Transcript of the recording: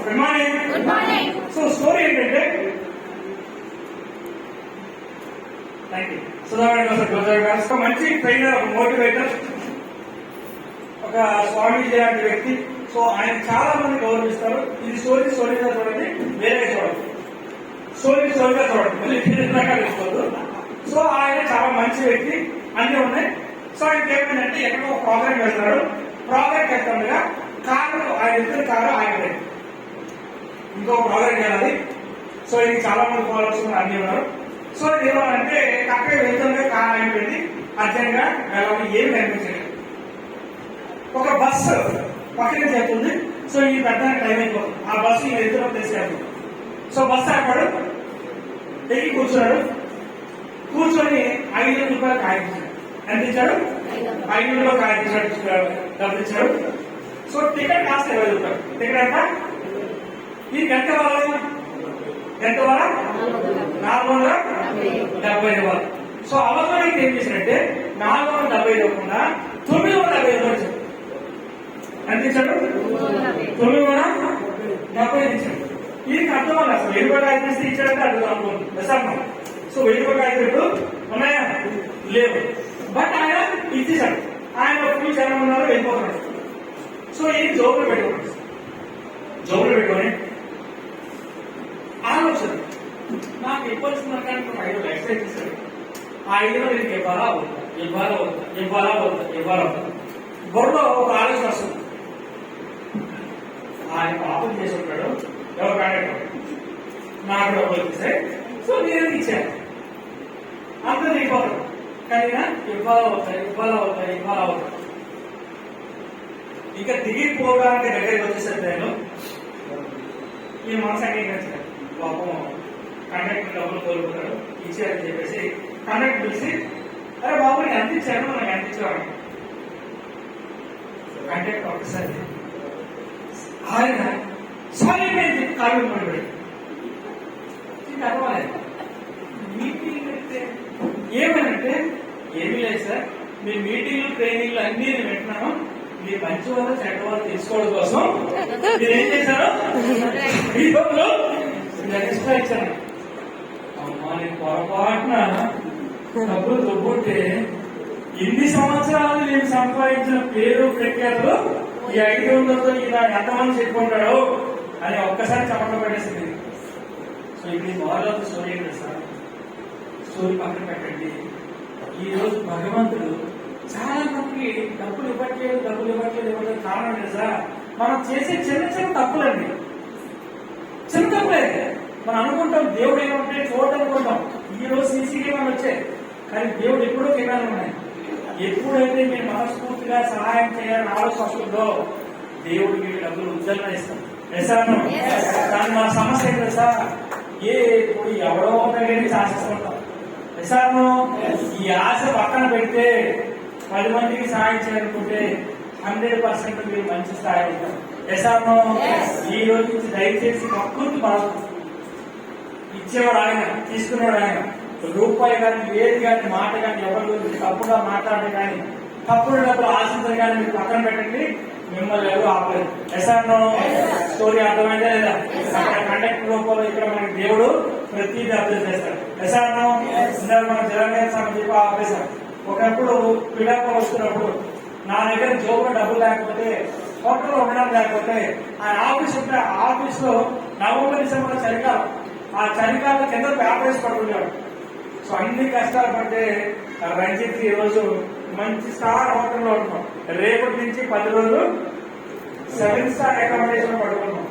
Good morning. Good morning. So story ఏంటంటే ఒక మంచి ట్రైనర్, ఒక మోటివేటర్, ఒక స్వామీజీ లాంటి వ్యక్తి. సో ఆయన చాలా మంది గౌరవిస్తారు. ఇది స్టోరీగా చూడండి, వేరే చూడండి, స్టోరీగా చూడండి, మళ్ళీ తీసుకోవద్దు. సో ఆయన చాలా మంచి వ్యక్తి, అన్నీ ఉన్నాయి. సో ఆయనకి ఏమైందంటే ఎక్కడో ఒక ప్రోగ్రామ్ వెళ్తాడు. ప్రోగ్రామ్ చేస్తుండగా ఆయన ఇద్దరు కారు ఆగిపోయింది. ఇంకో ప్రోగ్రామ్ చేయాలి. సో ఇది చాలా మంది ఫాలోవర్స్ అన్ని ఉన్నారు. సో ఏమంటే అక్కడే వెళ్తుండగా కారు ఆగిపోయింది. అర్జెంట్ గా వెళ్ళాలి, ఏమి కనిపించలేదు. ఒక బస్సు పక్కనే చేస్తుంది. సో ఈ పెద్ద టైం అయిపోతుంది. ఆ బస్సు ఈ ఎదురు తీసుకెళ్తుంది. సో బస్సు ఆపాడు, ఎక్కి కూర్చున్నాడు. కూర్చొని 5 రూపాయలు కాయించాడు. ఎంత ఇచ్చాడు? 5 రూపాయలు కాయించాడు, డబ్బులు ఇచ్చాడు. సో టికెట్ కాస్ట్ 20 రూపాయలు. టికెట్ ఎంత? ఈ ఎంత వాళ్ళ 470 సో అవసరానికి ఏం చేశాడంటే 470 ఇవ్వకుండా 970 ఇచ్చాడు. ఎంత ఇచ్చాడు? 970 ఇచ్చాడు. ఇది అర్థం వల్ల అసలు 1000 రూపాయలు ఇస్తే ఇచ్చాడంటే అర్థం అనుకోండి. దశాబ్దం. సో 1000 రూపాయలు ఉన్నాయా? లేవు. బట్ ఆయన ఇచ్చేశాడు. ఆయన ఫుల్ జనం ఉన్నారు, వెళ్ళిపోతున్నాడు. సో ఇది జోబులు పెట్టుకొని ఆలోచన, నాకు ఇవ్వాల్సిన కానీ 5 ఎక్స్ట్రా ఇచ్చేసాడు. ఆ 5 వీరికి ఇవ్వాలా బుర్రలో ఒక ఆలోచన వస్తుంది. ఆయన పాపం చేసి ఉంటాడు, ఎవరు కాంటాక్ట్ నాకు డబ్బులు ఇచ్చేసాయి. సో నేను ఇచ్చాను, అందరూ ఇవ్వరు. కానీ ఇవ్వాలా అవుతాయి. ఇంకా దిగిపోవడానికి దగ్గరికి వచ్చేసరికి నేను ఈ మనసు అంగీకరించాను. పాపం కండక్టర్ డబ్బులు కోరుకుంటాడు, ఇచ్చారని చెప్పేసి కండక్టర్ పిలిచి, అరే బాబు నేను ఎంత ఇచ్చాను, నాకు ఎంత ఇచ్చేవాడు. కండక్టర్ ఒకసారి ఆయన సారీ కాలు పడిపోయాడు. అర్థమలేదు. మీటింగ్ అంటే ఏమనంటే ఏమీ లేదు సార్, మీ మీటింగ్లు ట్రైనింగ్లు అన్ని నేను వింటున్నాను. మీ మంచి వాళ్ళు చెడ్డ వాళ్ళు తెలుసుకోవడం కోసం మీరు ఏం చేశారు, ఎక్స్ట్రా ఇచ్చాను. అమ్మా నేను పొరపాటున డబ్బులు దొబ్బుంటే ఇన్ని సంవత్సరాలు నేను సంపాదించిన పేరు ప్రఖ్యాతులు ఈ 500తో ఇలా ఎంతమంది చెప్పుకుంటాడు అని ఒక్కసారి చప్పట్లు పడేసింది. సో ఇది మోరల్ స్టోరీ ఏంటి సార్? స్టోరీ పక్కన పెట్టండి. ఈ రోజు భగవంతుడు చాలా మందికి డబ్బులు ఇవ్వట్లేదు కారణం లేదు సార్, మనం చేసే చిన్న తప్పులండి. చిన్న తప్పులే. మనం అనుకుంటాం దేవుడు ఏమంటే చూడనుకుంటాం. ఈ రోజు సీసీ కెమెరాలు వచ్చాయి, కానీ దేవుడు ఎప్పుడో కెమెరాలు ఉన్నాయి. ఎప్పుడైతే మీరు మనస్ఫూర్తిగా సహాయం చేయాలని ఆలోచన వస్తుందో దేవుడికి డబ్బులు ఉజ్జలన ఇస్తాం. కానీ మన సమస్య ఏంటి సార్, ఎవడో దగ్గర ఆశిస్తుంటాం. ఈ ఆశ పక్కన పెడితే 10 మందికి సహాయం చేయాలనుకుంటే 100% మీరు మంచి స్థాయి ఉంటారు. ఈ రోజు నుంచి దయచేసి ప్రకృతి బాధ ఇచ్చేవాడు ఆయన, తీసుకునేవాడు ఆయన. రూపాయి కానీ ఏది కానీ మాట కానీ ఎవరి గురించి తప్పుగా మాట్లాడే కానీ తప్పుడు డబ్బులు ఆశించరు కానీ మీరు పక్కన పెట్టండి, మిమ్మల్ని ఎవరు ఆపలేదు. స్టోరీ అర్థమైందా లేదా? అక్కడ కండక్టర్ రూపంలో ఇక్కడ మనకి దేవుడు ప్రతిదీ అర్థం చేస్తాడు. మన జగన్ చెప్పి ఆపేశారు. ఒకప్పుడు పిడప్ప వస్తున్నప్పుడు నా దగ్గర జోబులో డబ్బులు లేకపోతే, హోటల్లో ఉండడం లేకపోతే, ఆయన ఆఫీస్ ఉంటే ఆఫీస్ లో నవంబర్ డిసెంబర్ చలికాలం, ఆ చలికాలం కింద పేపర్ వేసి పడుకునేవాడు. సో అన్ని కష్టాలు పడితే రంజిత్ ఈ రోజు మంచి స్టార్ హోటల్లో ఉంటున్నాం. రేపటి నుంచి 10 రోజులు 7 స్టార్ అకామిడేషన్ పడుకున్నాం.